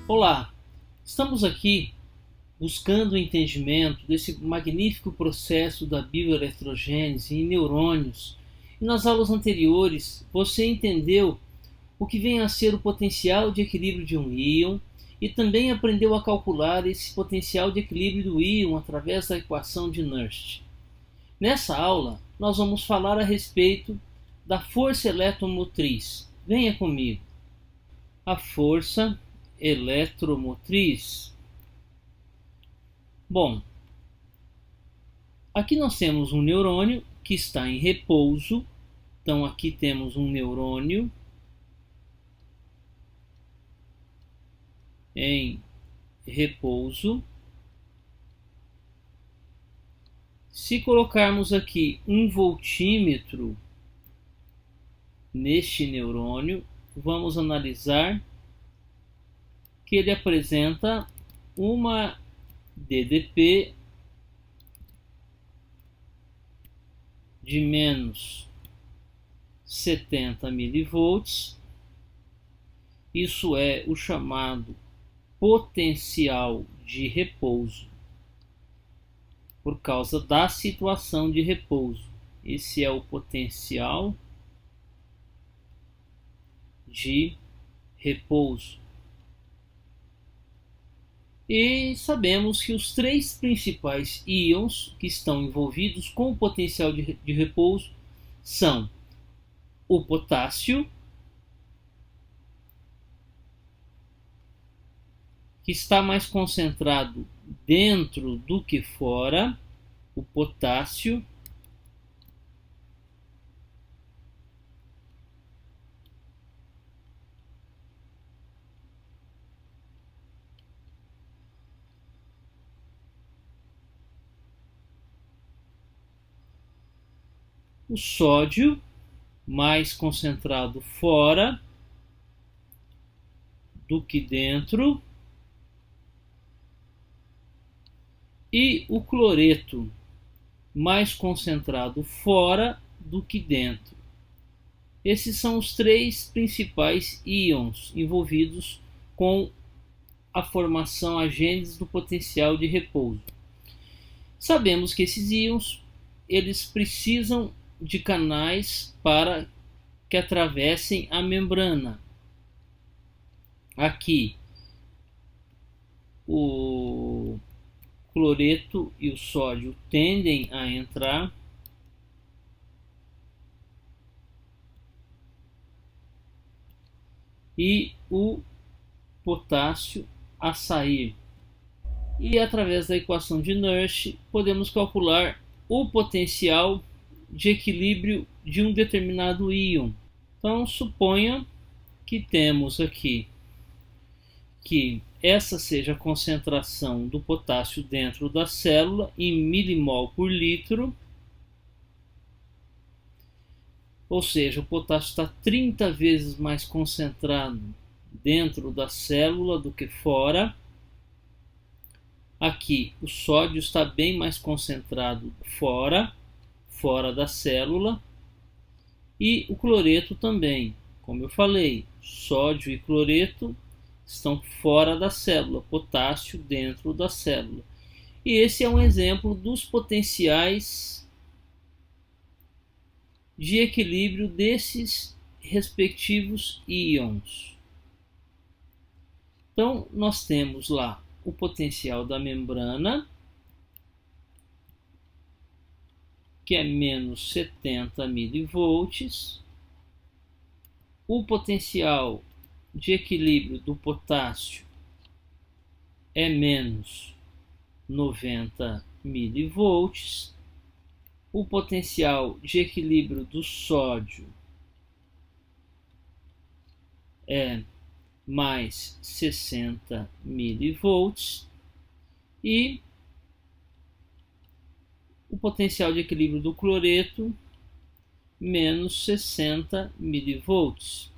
Olá, estamos aqui buscando o entendimento desse magnífico processo da bioeletrogênese em neurônios. E nas aulas anteriores, você entendeu o que vem a ser o potencial de equilíbrio de um íon e também aprendeu a calcular esse potencial de equilíbrio do íon através da equação de Nernst. Nessa aula, nós vamos falar a respeito da força eletromotriz. Venha comigo. A força eletromotriz. Bom, aqui nós temos um neurônio que está em repouso. Então aqui temos um neurônio em repouso. Se colocarmos aqui um voltímetro neste neurônio, vamos analisar que ele apresenta uma DDP de menos 70 milivolts. Isso é o chamado potencial de repouso, por causa da situação de repouso. Esse é o potencial de repouso. E sabemos que os três principais íons que estão envolvidos com o potencial de repouso são o potássio, que está mais concentrado dentro do que fora, o potássio, o sódio, mais concentrado fora do que dentro, e o cloreto, mais concentrado fora do que dentro. Esses são os três principais íons envolvidos com a formação, a gênese do potencial de repouso. Sabemos que esses íons eles precisam de canais para que atravessem a membrana. Aqui o cloreto e o sódio tendem a entrar e o potássio a sair. E através da equação de Nernst podemos calcular o potencial de equilíbrio de um determinado íon. Então suponha que temos aqui que essa seja a concentração do potássio dentro da célula em milimol por litro, ou seja, o potássio está 30 vezes mais concentrado dentro da célula do que fora. Aqui o sódio está bem mais concentrado fora da célula, e o cloreto também. Como eu falei, sódio e cloreto estão fora da célula, potássio dentro da célula. E esse é um exemplo dos potenciais de equilíbrio desses respectivos íons. Então, nós temos lá o potencial da membrana, que é menos 70 milivolts, o potencial de equilíbrio do potássio é menos 90 milivolts, o potencial de equilíbrio do sódio é mais 60 milivolts e o potencial de equilíbrio do cloreto menos 60 milivolts.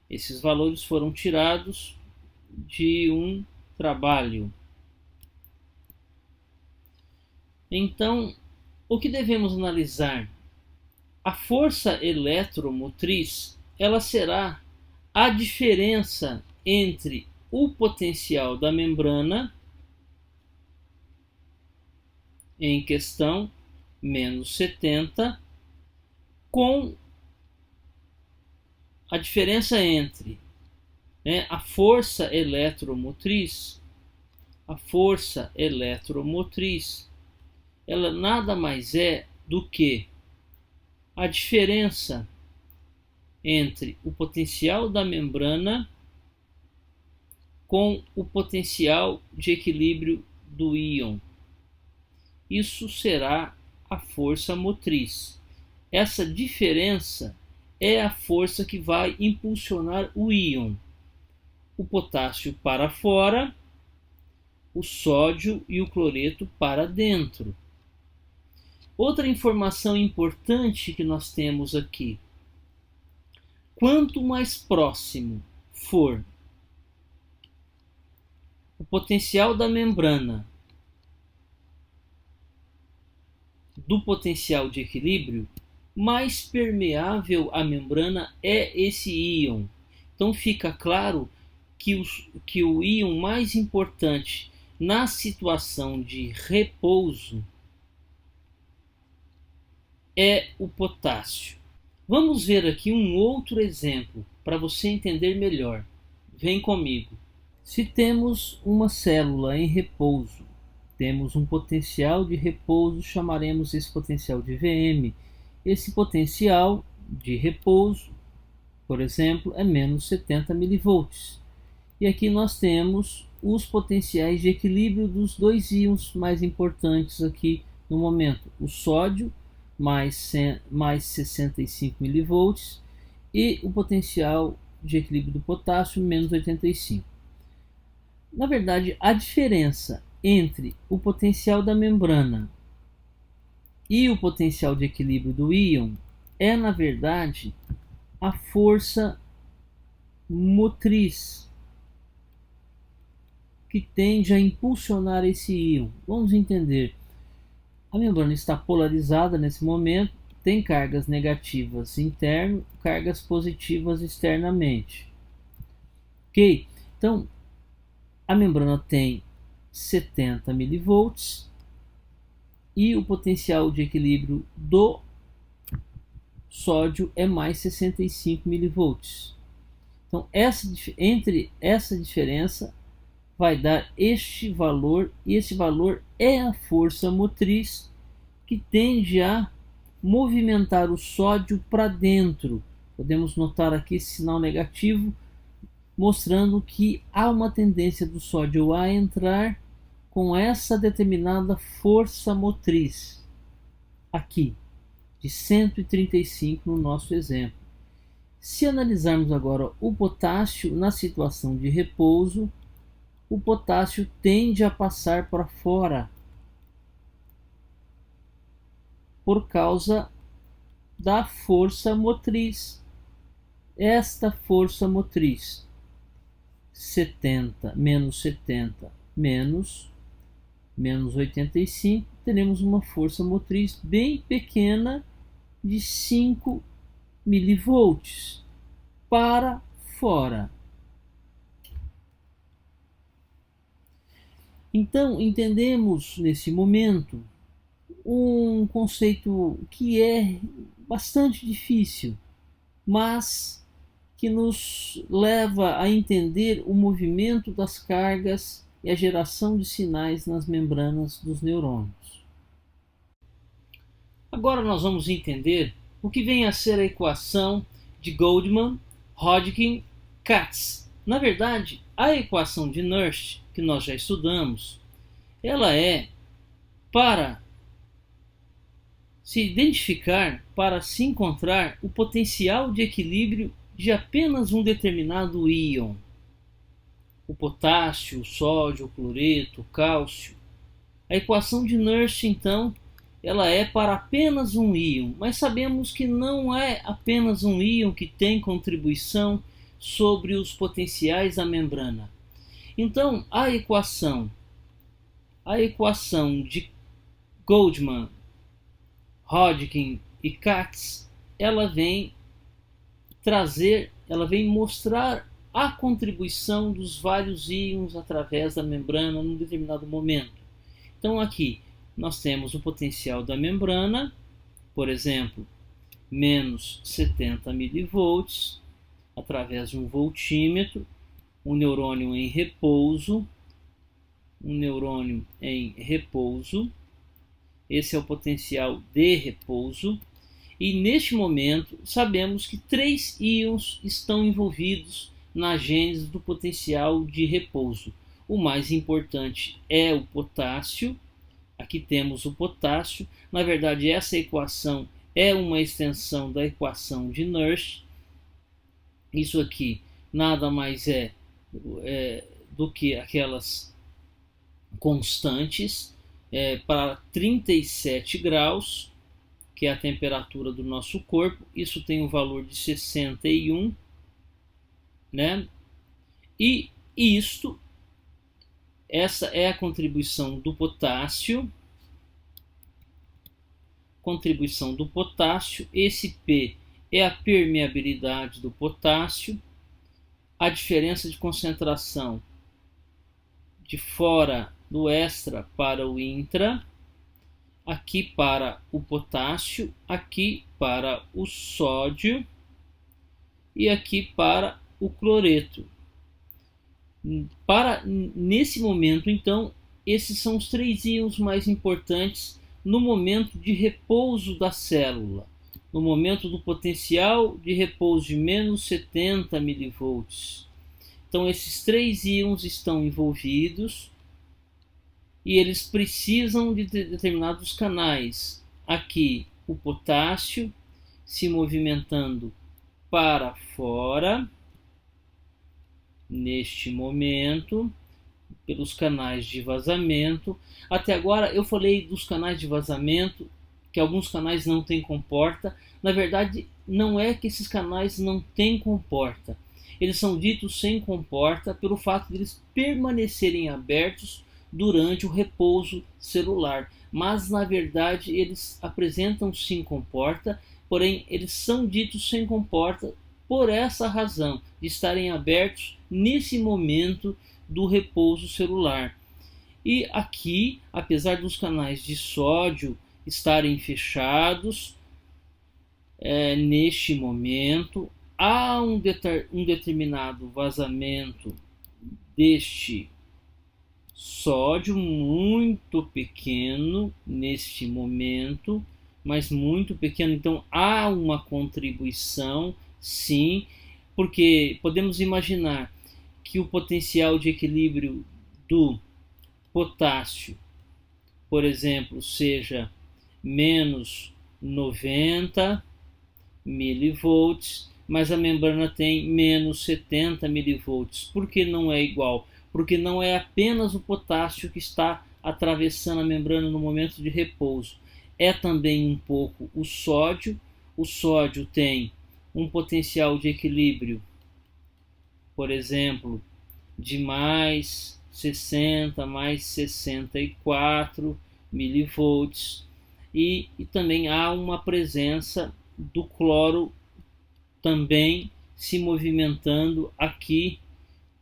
Esses valores foram tirados de um trabalho. Então, o que devemos analisar? A força eletromotriz, ela será a diferença entre o potencial da membrana em questão, menos 70, com a diferença entre a força eletromotriz. A força eletromotriz, ela nada mais é do que a diferença entre o potencial da membrana com o potencial de equilíbrio do íon. Isso será a força motriz. Essa diferença é a força que vai impulsionar o íon. O potássio para fora, o sódio e o cloreto para dentro. Outra informação importante que nós temos aqui: quanto mais próximo for o potencial da membrana do potencial de equilíbrio, mais permeável a membrana é esse íon. Então fica claro que o íon mais importante na situação de repouso é o potássio. Vamos ver aqui um outro exemplo para você entender melhor. Vem comigo. Se temos uma célula em repouso, temos um potencial de repouso, chamaremos esse potencial de Vm. Esse potencial de repouso, por exemplo, é menos 70 mV. E aqui nós temos os potenciais de equilíbrio dos dois íons mais importantes aqui no momento. O sódio, mais 65 mV, e o potencial de equilíbrio do potássio, menos 85. Na verdade, a diferença entre o potencial da membrana e o potencial de equilíbrio do íon é, na verdade, a força motriz que tende a impulsionar esse íon. Vamos entender. A membrana está polarizada nesse momento, tem cargas negativas interno, cargas positivas externamente. Ok? Então, a membrana tem 70 mV e o potencial de equilíbrio do sódio é mais 65 mV. Então, entre essa diferença vai dar este valor, e esse valor é a força motriz que tende a movimentar o sódio para dentro. Podemos notar aqui esse sinal negativo, mostrando que há uma tendência do sódio a entrar com essa determinada força motriz, aqui, de 135 no nosso exemplo. Se analisarmos agora o potássio na situação de repouso, o potássio tende a passar para fora por causa da força motriz. Esta força motriz, 70 menos 70 menos 85, teremos uma força motriz bem pequena de 5 milivolts para fora. Então, entendemos nesse momento um conceito que é bastante difícil, mas que nos leva a entender o movimento das cargas e a geração de sinais nas membranas dos neurônios. Agora nós vamos entender o que vem a ser a equação de Goldman-Hodgkin-Katz. Na verdade, a equação de Nernst, que nós já estudamos, ela é para se identificar, para se encontrar o potencial de equilíbrio de apenas um determinado íon. O potássio, o sódio, o cloreto, o cálcio. A equação de Nernst, então, ela é para apenas um íon, mas sabemos que não é apenas um íon que tem contribuição sobre os potenciais da membrana. Então, a equação de Goldman, Hodgkin e Katz, ela vem mostrar a contribuição dos vários íons através da membrana num determinado momento. Então aqui nós temos o potencial da membrana, por exemplo, menos 70 milivolts, através de um voltímetro, um neurônio em repouso, esse é o potencial de repouso, e neste momento sabemos que 3 íons estão envolvidos na gênese do potencial de repouso. O mais importante é o potássio. Aqui temos o potássio. Na verdade, essa equação é uma extensão da equação de Nernst. Isso aqui nada mais é do que aquelas constantes para 37 graus, que é a temperatura do nosso corpo. Isso tem um valor de 61, né? E essa é a contribuição do potássio. Esse P é a permeabilidade do potássio, a diferença de concentração de fora do extra para o intra, aqui para o potássio, aqui para o sódio e aqui para o cloreto. Nesse momento, então, esses são os 3 íons mais importantes no momento de repouso da célula, no momento do potencial de repouso de menos 70 milivolts. Então, esses 3 íons estão envolvidos e eles precisam de determinados canais. Aqui, o potássio se movimentando para fora, neste momento, pelos canais de vazamento. Até agora eu falei dos canais de vazamento, que alguns canais não têm comporta. Na verdade, não é que esses canais não têm comporta. Eles são ditos sem comporta pelo fato de eles permanecerem abertos durante o repouso celular. Mas, na verdade, eles apresentam sim comporta, porém, eles são ditos sem comporta por essa razão, de estarem abertos nesse momento do repouso celular. E aqui, apesar dos canais de sódio estarem fechados, neste momento, há um determinado vazamento deste sódio muito pequeno neste momento, mas muito pequeno. Então há uma contribuição, sim, porque podemos imaginar que o potencial de equilíbrio do potássio, por exemplo, seja menos 90 milivolts, mas a membrana tem menos 70 milivolts. Por que não é igual? Porque não é apenas o potássio que está atravessando a membrana no momento de repouso. É também um pouco o sódio. O sódio tem um potencial de equilíbrio, por exemplo, de mais 60, mais 64 milivolts. E também há uma presença do cloro também se movimentando aqui,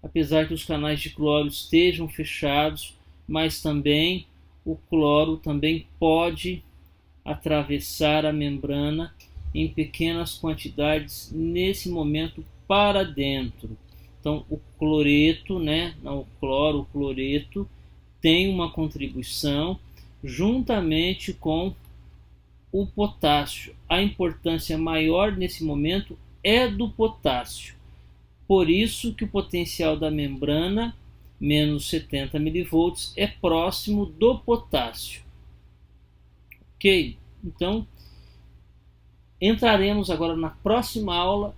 apesar que os canais de cloro estejam fechados, mas também o cloro também pode atravessar a membrana em pequenas quantidades nesse momento para dentro. Então o cloreto, o cloreto tem uma contribuição juntamente com o potássio. A importância maior nesse momento é do potássio. Por isso que o potencial da membrana, menos 70 milivolts, é próximo do potássio. Ok? Então, entraremos agora na próxima aula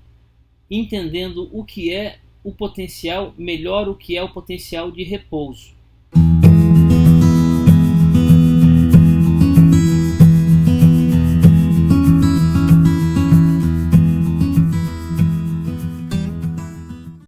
entendendo o que é o potencial, melhor o que é o potencial de repouso.